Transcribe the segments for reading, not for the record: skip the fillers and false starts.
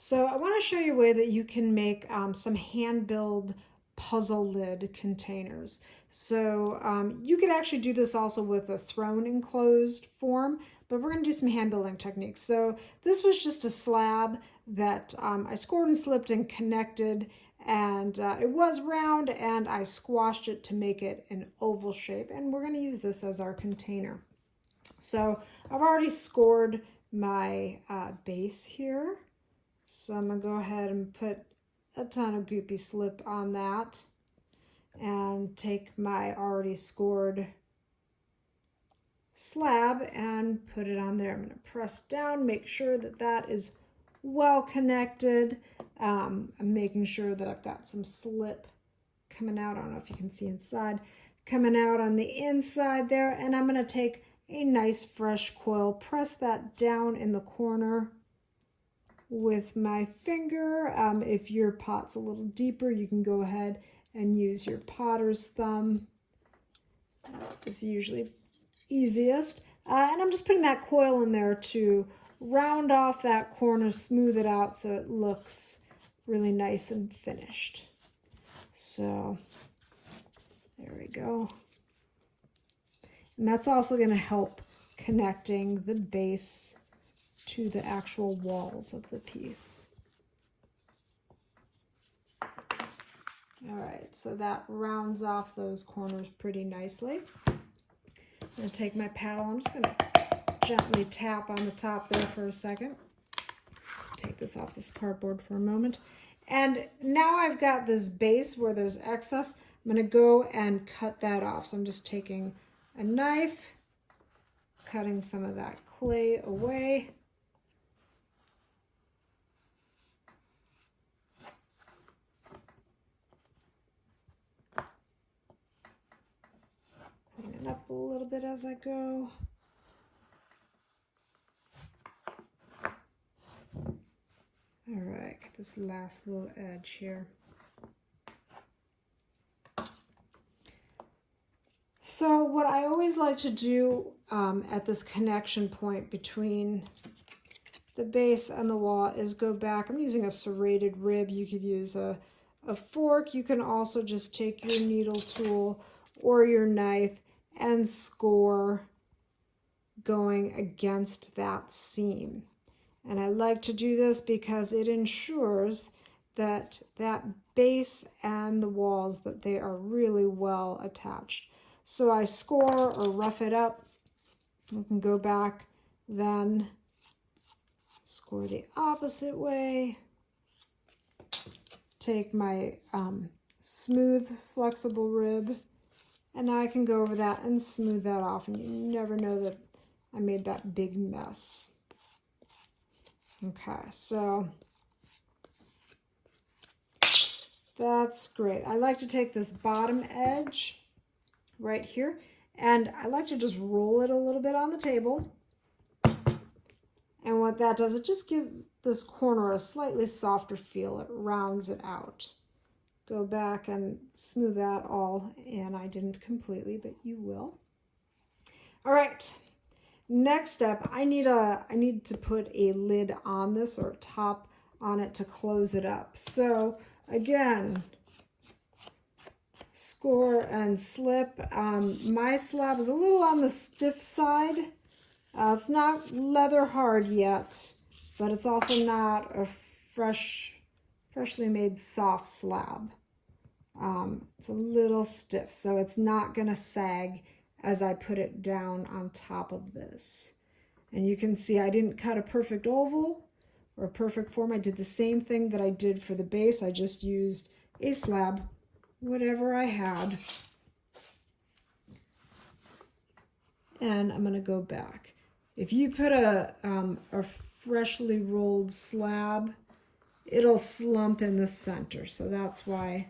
So I want to show you a way that you can make some hand-build puzzle lid containers. So you could actually do this also with a thrown enclosed form, but we're going to do some hand building techniques. So this was just a slab that I scored and slipped and connected, and it was round, and I squashed it to make it an oval shape, and we're going to use this as our container. So I've already scored my base here. So I'm going to go ahead and put a ton of Goopy Slip on that and take my already scored slab and put it on there. I'm going to press down, make sure that that is well connected. I'm making sure that I've got some slip coming out. I don't know if you can see inside, coming out on the inside there. And I'm going to take a nice fresh coil, press that down in the corner with my finger. If your pot's a little deeper, you can go ahead and use your potter's thumb. It's usually easiest. And I'm just putting that coil in there to round off that corner, smooth it out so it looks really nice and finished. So there we go. And that's also going to help connecting the base to the actual walls of the piece. All right, so that rounds off those corners pretty nicely. I'm going to take my paddle. I'm just going to gently tap on the top there for a second. Take this off this cardboard for a moment. And now I've got this base where there's excess. I'm going to go and cut that off. So I'm just taking a knife, cutting some of that clay away. Clean it up a little bit as I go. All right, get this last little edge here. So what I always like to do at this connection point between the base and the wall is go back. I'm using a serrated rib. You could use a fork. You can also just take your needle tool or your knife and score going against that seam. And I like to do this because it ensures that that base and the walls, that they are really well attached. So I score or rough it up. You can go back, then score the opposite way. Take my smooth, flexible rib, and now I can go over that and smooth that off, and you never know that I made that big mess. Okay, so that's great. I like to take this bottom edge right here, and I like to just roll it a little bit on the table. And what that does, it just gives this corner a slightly softer feel. It rounds it out. Go back and smooth that all in. I didn't completely, but you will. All right. Next step, I need to put a lid on this, or a top on it, to close it up. So again, score and slip. My slab is a little on the stiff side. It's not leather hard yet, but it's also not a freshly made soft slab. It's a little stiff, so it's not going to sag as I put it down on top of this. And you can see I didn't cut a perfect oval or a perfect form. I did the same thing that I did for the base. I just used a slab, whatever I had. And I'm going to go back. If you put a freshly rolled slab, it'll slump in the center. So that's why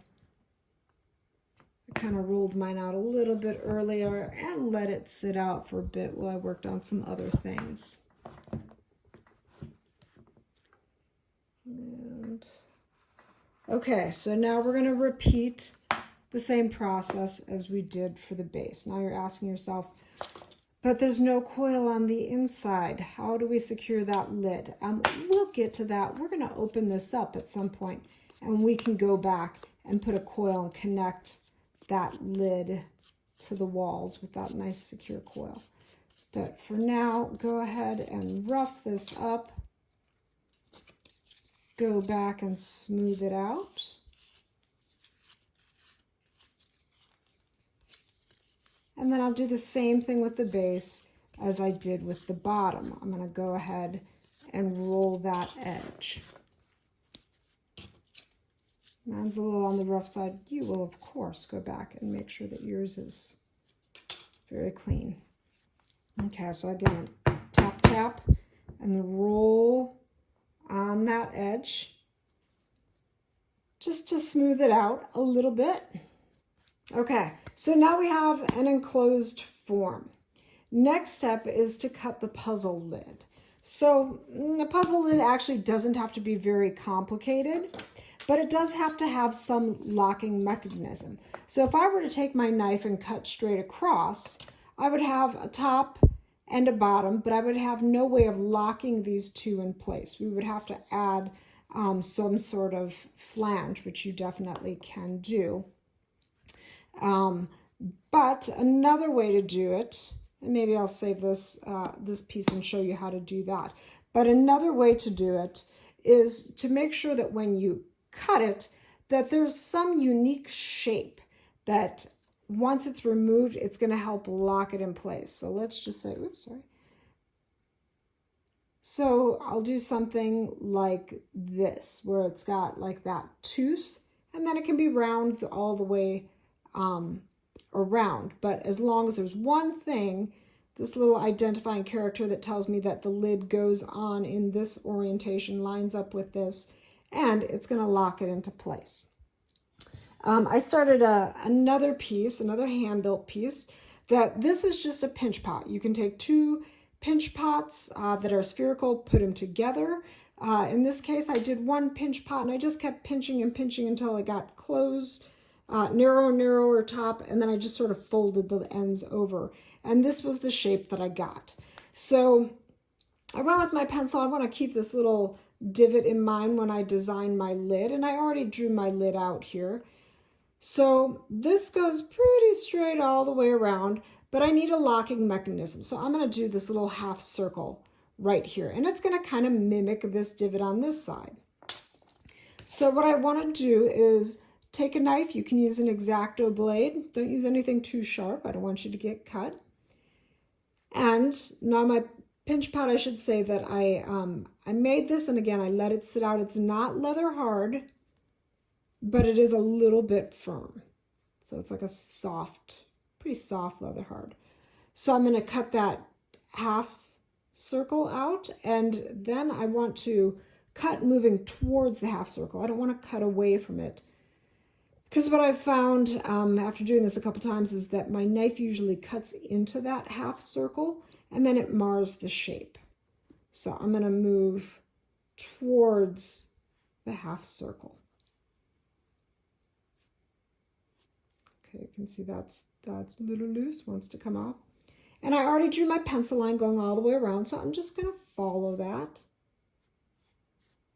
I kind of rolled mine out a little bit earlier and let it sit out for a bit while I worked on some other things. And okay, so now we're going to repeat the same process as we did for the base. Now you're asking yourself, but there's no coil on the inside. How do we secure that lid? We'll get to that. We're going to open this up at some point, and we can go back and put a coil and connect that lid to the walls with that nice secure coil. But for now, go ahead and rough this up. Go back and smooth it out. And then I'll do the same thing with the base as I did with the bottom. I'm going to go ahead and roll that edge. Mine's a little on the rough side. You will, of course, go back and make sure that yours is very clean. Okay, so again, tap, tap, and roll on that edge just to smooth it out a little bit. Okay, so now we have an enclosed form. Next step is to cut the puzzle lid. So the puzzle lid actually doesn't have to be very complicated, but it does have to have some locking mechanism. So if I were to take my knife and cut straight across, I would have a top and a bottom, but I would have no way of locking these two in place. We would have to add some sort of flange, which you definitely can do. But another way to do it, and maybe I'll save this, this piece and show you how to do that. But another way to do it is to make sure that when you cut it, that there's some unique shape that once it's removed, it's going to help lock it in place. So let's just say, oops, sorry. So I'll do something like this, where it's got like that tooth, and then it can be round all the way around. But as long as there's one thing, this little identifying character that tells me that the lid goes on in this orientation, lines up with this, and it's going to lock it into place. I started another piece, another hand-built piece, that this is just a pinch pot. You can take two pinch pots that are spherical, put them together. In this case, I did one pinch pot, and I just kept pinching and pinching until it got closed, narrower top, and then I just sort of folded the ends over. And this was the shape that I got. So I went with my pencil. I want to keep this little divot in mind when I design my lid, and I already drew my lid out here. So this goes pretty straight all the way around, but I need a locking mechanism. So I'm going to do this little half circle right here, and it's going to kind of mimic this divot on this side. So what I want to do is take a knife. You can use an X-Acto blade. Don't use anything too sharp. I don't want you to get cut. And now my pinch pot, I should say that I made this, and again, I let it sit out. It's not leather hard, but it is a little bit firm. So it's like a soft, pretty soft leather hard. So I'm going to cut that half circle out, and then I want to cut moving towards the half circle. I don't want to cut away from it. Because what I've found after doing this a couple times is that my knife usually cuts into that half circle, and then it mars the shape. So I'm going to move towards the half circle. Okay, you can see that's a little loose, wants to come off. And I already drew my pencil line going all the way around, so I'm just going to follow that.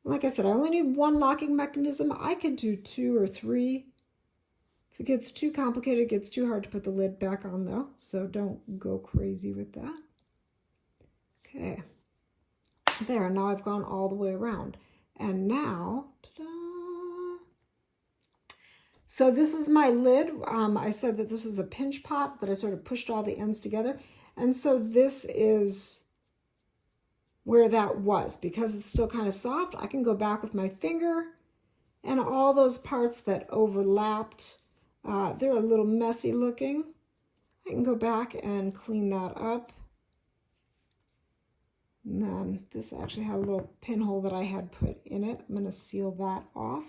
Like I said, I only need one locking mechanism. I could do 2 or 3. If it gets too complicated, it gets too hard to put the lid back on though, so don't go crazy with that. Okay, there, now I've gone all the way around. And now, ta-da! So this is my lid. I said that this is a pinch pot, that I sort of pushed all the ends together. And so this is where that was. Because it's still kind of soft, I can go back with my finger, and all those parts that overlapped, they're a little messy looking. I can go back and clean that up. And then this actually had a little pinhole that I had put in it. I'm going to seal that off.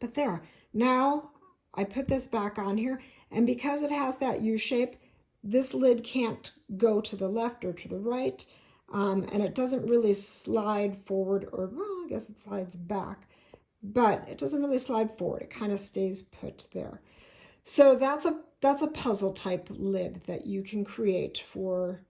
But there, now I put this back on here, and because it has that U shape, this lid can't go to the left or to the right, and it doesn't really slide forward, or well, I guess it slides back, but it doesn't really slide forward. It kind of stays put there. So that's a puzzle type lid that you can create for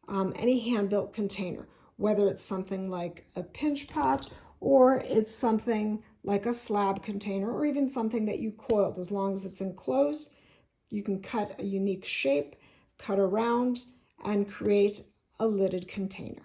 any hand-built container, whether it's something like a pinch pot or it's something like a slab container or even something that you coiled. As long as it's enclosed, you can cut a unique shape, cut around, and create a lidded container.